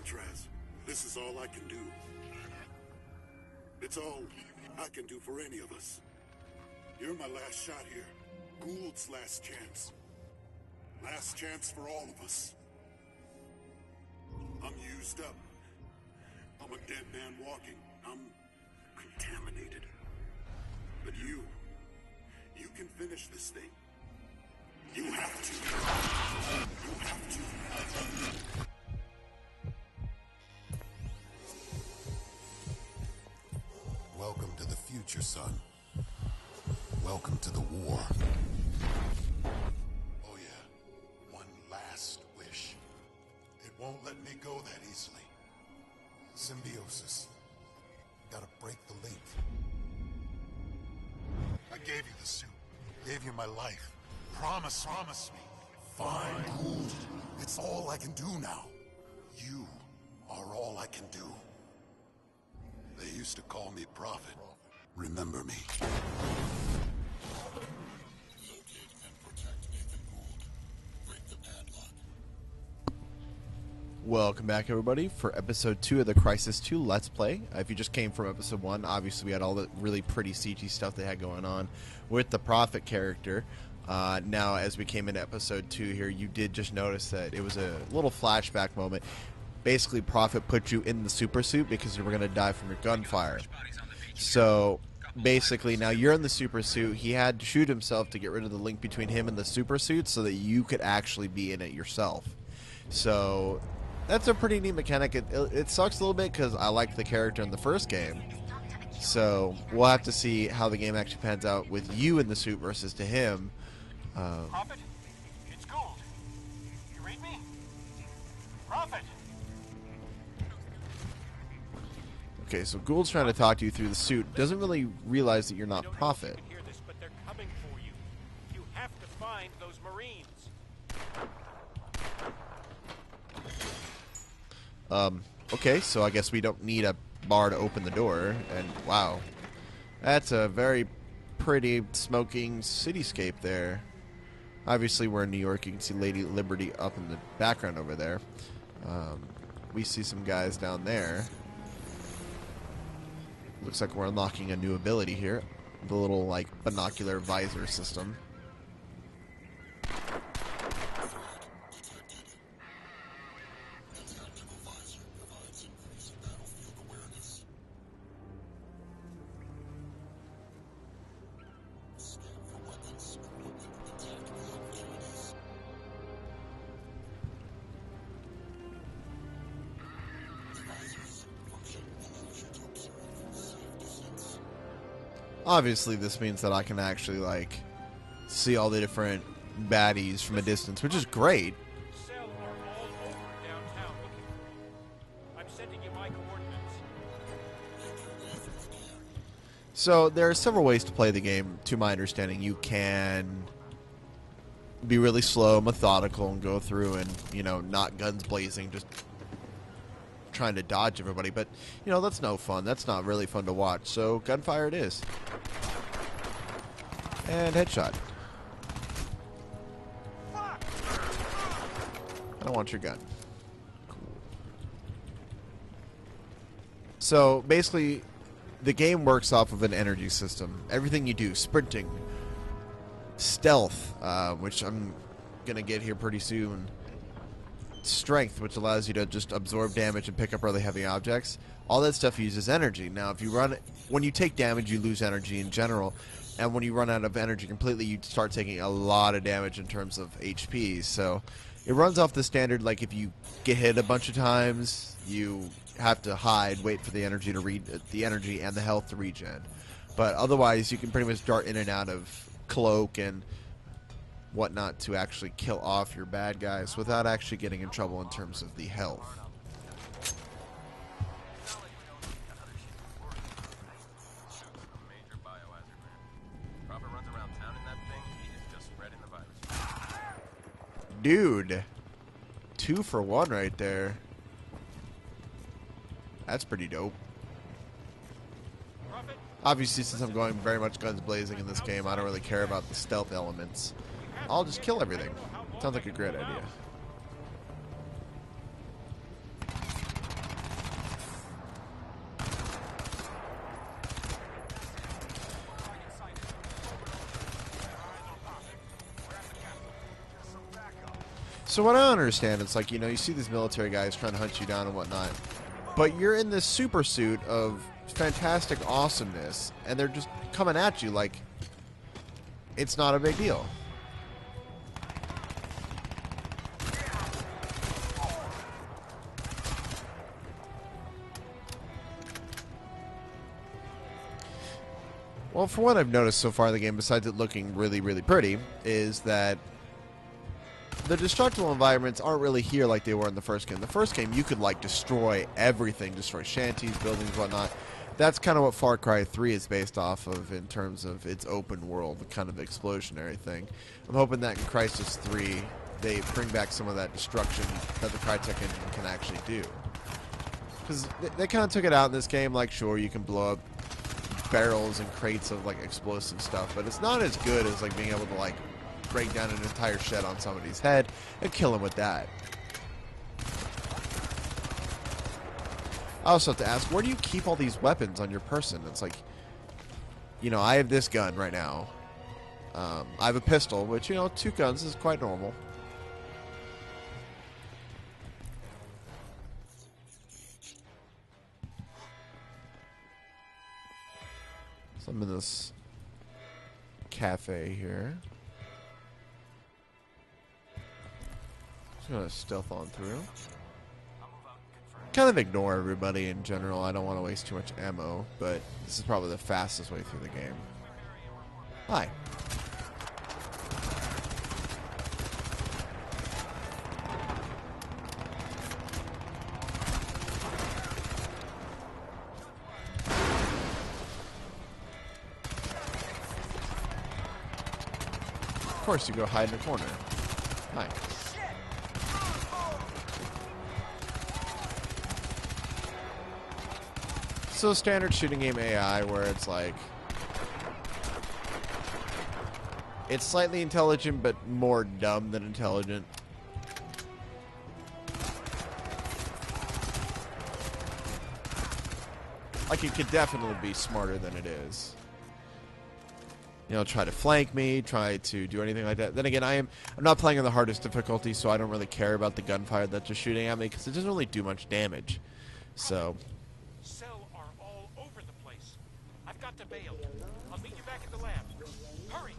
Alcatraz. This is all I can do. It's all I can do for any of us. You're my last shot here. Gould's last chance. Last chance for all of us. I'm used up. I'm a dead man walking. I'm contaminated. But you can finish this thing. You have to. You have to. Welcome to the future, son. Welcome to the war. Oh yeah, one last wish. It won't let me go that easily. Symbiosis. Gotta break the link. I gave you the suit. Gave you my life. Promise me. Fine, Gould. It's all I can do now. You are all I can do. They used to call me Prophet. Remember me. Locate and protect Nathan Gould. Break the padlock. Welcome back, everybody, for episode 2 of the Crysis 2 Let's Play. If you just came from episode 1, obviously we had all the really pretty CG stuff they had going on with the Prophet character. Now, as we came into episode 2 here, you did just notice that it was a little flashback moment. Basically, Prophet put you in the super suit because you were going to die from your gunfire. So, basically, now you're in the super suit. He had to shoot himself to get rid of the link between him and the super suit so that you could actually be in it yourself. So, that's a pretty neat mechanic. It sucks a little bit because I liked the character in the first game. So, we'll have to see how the game actually pans out with you in the suit versus to him. Prophet? It's Gould. You read me? Prophet! Okay, so Gould's trying to talk to you through the suit. Doesn't really realize that you're not Prophet. You can hear this, but they're coming for you. You have to find those Marines. Okay, so I guess we don't need a bar to open the door. And wow, that's a very pretty smoking cityscape there. Obviously, we're in New York. You can see Lady Liberty up in the background over there. We see some guys down there. Looks like we're unlocking a new ability here. The little, like, binocular visor system. Obviously, this means that I can actually, like, see all the different baddies from a distance, which is great. Cell are all over downtown looking for you. I'm sending you my coordinates. So, there are several ways to play the game, to my understanding. You can be really slow, methodical, and go through and, you know, not guns blazing, just trying to dodge everybody, but you know, that's no fun. That's not really fun to watch. So gunfire it is. And headshot. I don't want your gun. Cool. So basically the game works off of an energy system. Everything you do, sprinting, stealth, which I'm gonna get here pretty soon, strength, which allows you to just absorb damage and pick up really heavy objects. All that stuff uses energy. Now, if you when you take damage, you lose energy in general, and when you run out of energy completely, you start taking a lot of damage in terms of HP. So it runs off the standard, like if you get hit a bunch of times, you have to hide, wait for the energy to the energy and the health to regen. But otherwise, you can pretty much dart in and out of cloak and whatnot to actually kill off your bad guys without actually getting in trouble in terms of the health. Dude, 2 for 1 right there. That's pretty dope. Obviously, since I'm going very much guns blazing in this game, I don't really care about the stealth elements. I'll just kill everything. Sounds like a great idea. So what I don't understand, it's like, you know, you see these military guys trying to hunt you down and whatnot, but you're in this super suit of fantastic awesomeness, and they're just coming at you like it's not a big deal. Well, for what I've noticed so far in the game, besides it looking really, really pretty, is that the destructible environments aren't really here like they were in the first game. The first game, you could, like, destroy everything, destroy shanties, buildings, whatnot. That's kind of what Far Cry 3 is based off of in terms of its open world, the kind of explosionary thing. I'm hoping that in Crysis 3, they bring back some of that destruction that the Crytek engine can actually do. Because they kind of took it out in this game, like, sure, you can blow up barrels and crates of, like, explosive stuff, but it's not as good as, like, being able to, like, break down an entire shed on somebody's head and kill him with that. I also have to ask, where do you keep all these weapons on your person? It's like, you know, I have this gun right now. I have a pistol, which, you know, 2 guns is quite normal. So I'm in this cafe here. Just gonna stealth on through. Kind of ignore everybody in general. I don't want to waste too much ammo, but this is probably the fastest way through the game. Hi. Of course, you go hide in a corner. Hi. So standard shooting game AI where it's like it's slightly intelligent but more dumb than intelligent. Like it could definitely be smarter than it is. You know, try to flank me, try to do anything like that. Then again, I'm not playing on the hardest difficulty, so I don't really care about the gunfire that's just shooting at me because it doesn't really do much damage. So Cell are all over the place. I've got to bail. I'll meet you back at the lab. Hurry!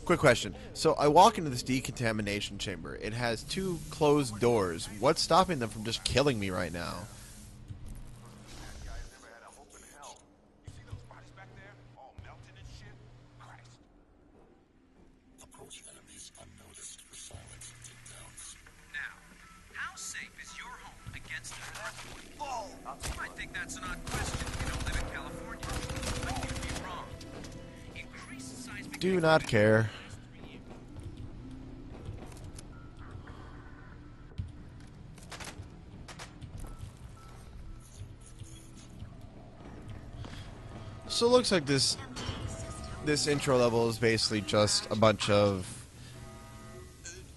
quick question. So I walk into this decontamination chamber. It has 2 closed doors. What's stopping them from just killing me right now? Do not care. So it looks like this intro level is basically just a bunch of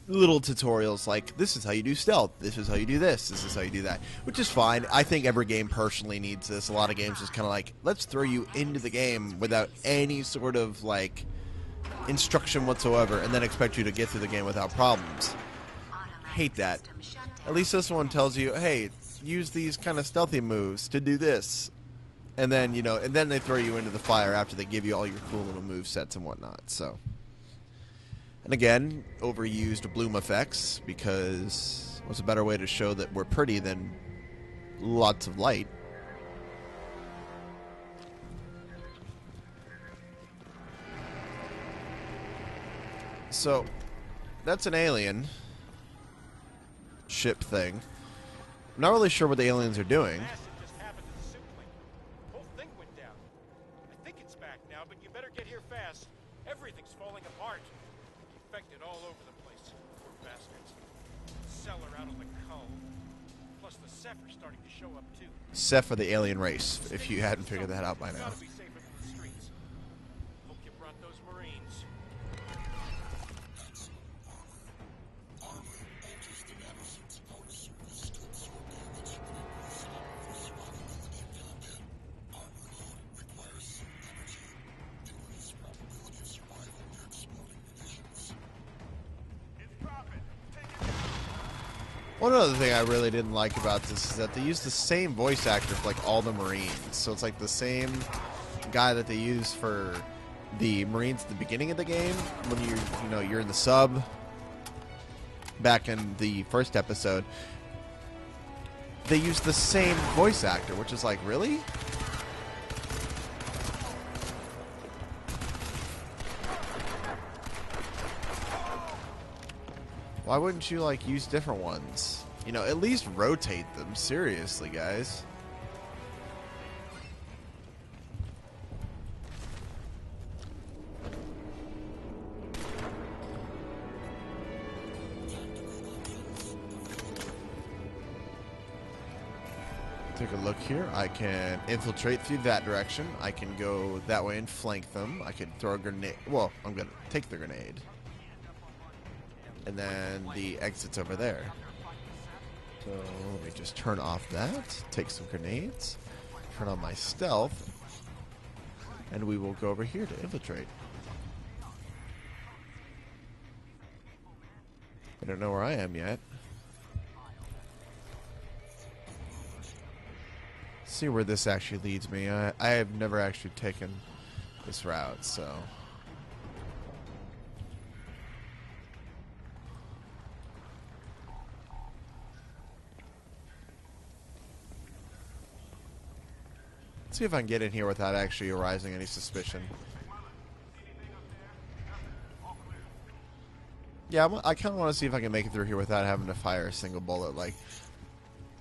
little tutorials like, this is how you do stealth, this is how you do this is how you do that, which is fine. I think every game personally needs this. A lot of games just kind of like, let's throw you into the game without any sort of like instruction whatsoever and then expect you to get through the game without problems. Hate that. At least this one tells you, hey, use these kind of stealthy moves to do this. And then, you know, and then they throw you into the fire after they give you all your cool little move sets and whatnot. So, and again, overused bloom effects, because what's a better way to show that we're pretty than lots of light? So, that's an alien ship thing. I'm not really sure what the aliens are doing. Just happened to the soup link. The whole thing went down. I think it's back now, but you better get here fast. Everything's falling apart. Infected all over the place. Poor bastards. Cellar out on the cull. Plus the Ceph are starting to show up too. Ceph are the alien race, if you hadn't figured that out by now. Gotta be safer than the streets. Hope you brought those Marines. One other thing I really didn't like about this is that they use the same voice actor for like all the Marines. So it's like the same guy that they use for the Marines at the beginning of the game when you're in the sub back in the first episode. They use the same voice actor, which is like, really? Why wouldn't you, like, use different ones? You know, at least rotate them. Seriously, guys. Take a look here. I can infiltrate through that direction. I can go that way and flank them. I can throw a grenade. Well, I'm going to take the grenade. And then the exit's over there. So let me just turn off that, take some grenades, turn on my stealth, and we will go over here to infiltrate. I don't know where I am yet. See where this actually leads me. I have never actually taken this route, so... see if I can get in here without actually arousing any suspicion. Yeah, I kind of want to see if I can make it through here without having to fire a single bullet. Like,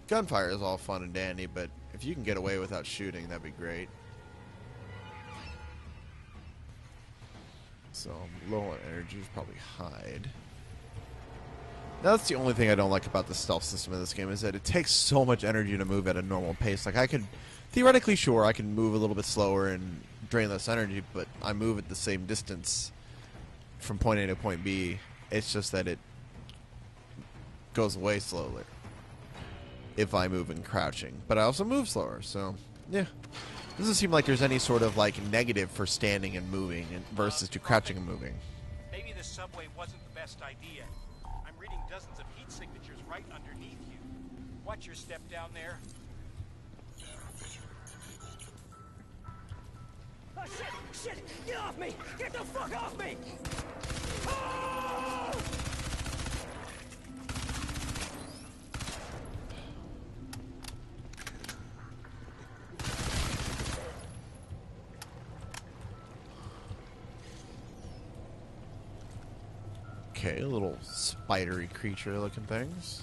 gunfire is all fun and dandy, but if you can get away without shooting, that'd be great. So, low on energy is probably hide. That's the only thing I don't like about the stealth system in this game, is that it takes so much energy to move at a normal pace. Like, I could... theoretically, sure, I can move a little bit slower and drain less energy, but I move at the same distance from point A to point B. It's just that it goes away slowly if I move in crouching. But I also move slower, so, yeah. Doesn't seem like there's any sort of, like, negative for standing and moving versus to crouching and moving. Maybe the subway wasn't the best idea. I'm reading dozens of heat signatures right underneath you. Watch your step down there. Oh, shit! Get off me! Get the fuck off me! Oh! Okay, little spidery creature looking things.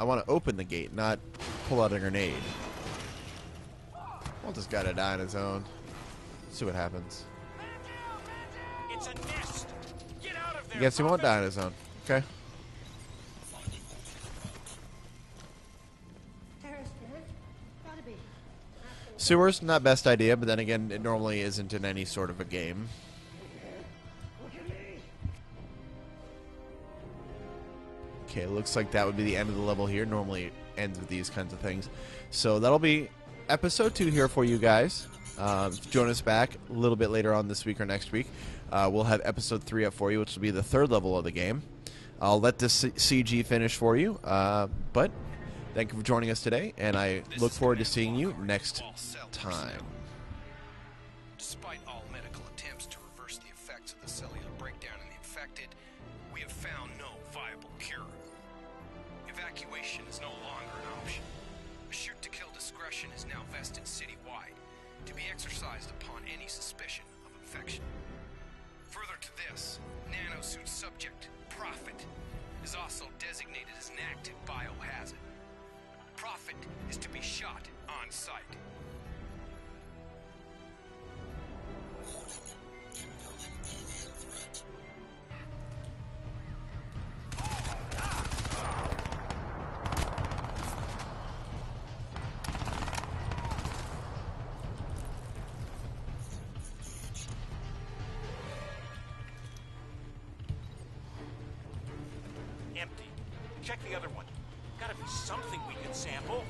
I want to open the gate, not pull out a grenade. I want this guy to die on his own. See what happens. It's a nest. Get out of there. Yes, he won't die on his own. Okay. Terrorist, man. Gotta be. Sewers, not best idea, but then again, it normally isn't in any sort of a game. Okay, looks like that would be the end of the level here. Normally it ends with these kinds of things. So that'll be episode 2 here for you guys. Join us back a little bit later on this week or next week. We'll have episode 3 up for you, which will be the 3rd level of the game. I'll let this CG finish for you. But thank you for joining us today, and I look forward to seeing you next time. Despite all medical attempts to reverse the effects of the cellular breakdown in the infected, we have found no viable cure. Evacuation is no longer an option. A shoot-to-kill discretion is now vested citywide, to be exercised upon any suspicion of infection. Further to this, nanosuit subject, Prophet, is also designated as an active biohazard. Prophet is to be shot on sight. Empty. Check the other one. Gotta be something we can sample.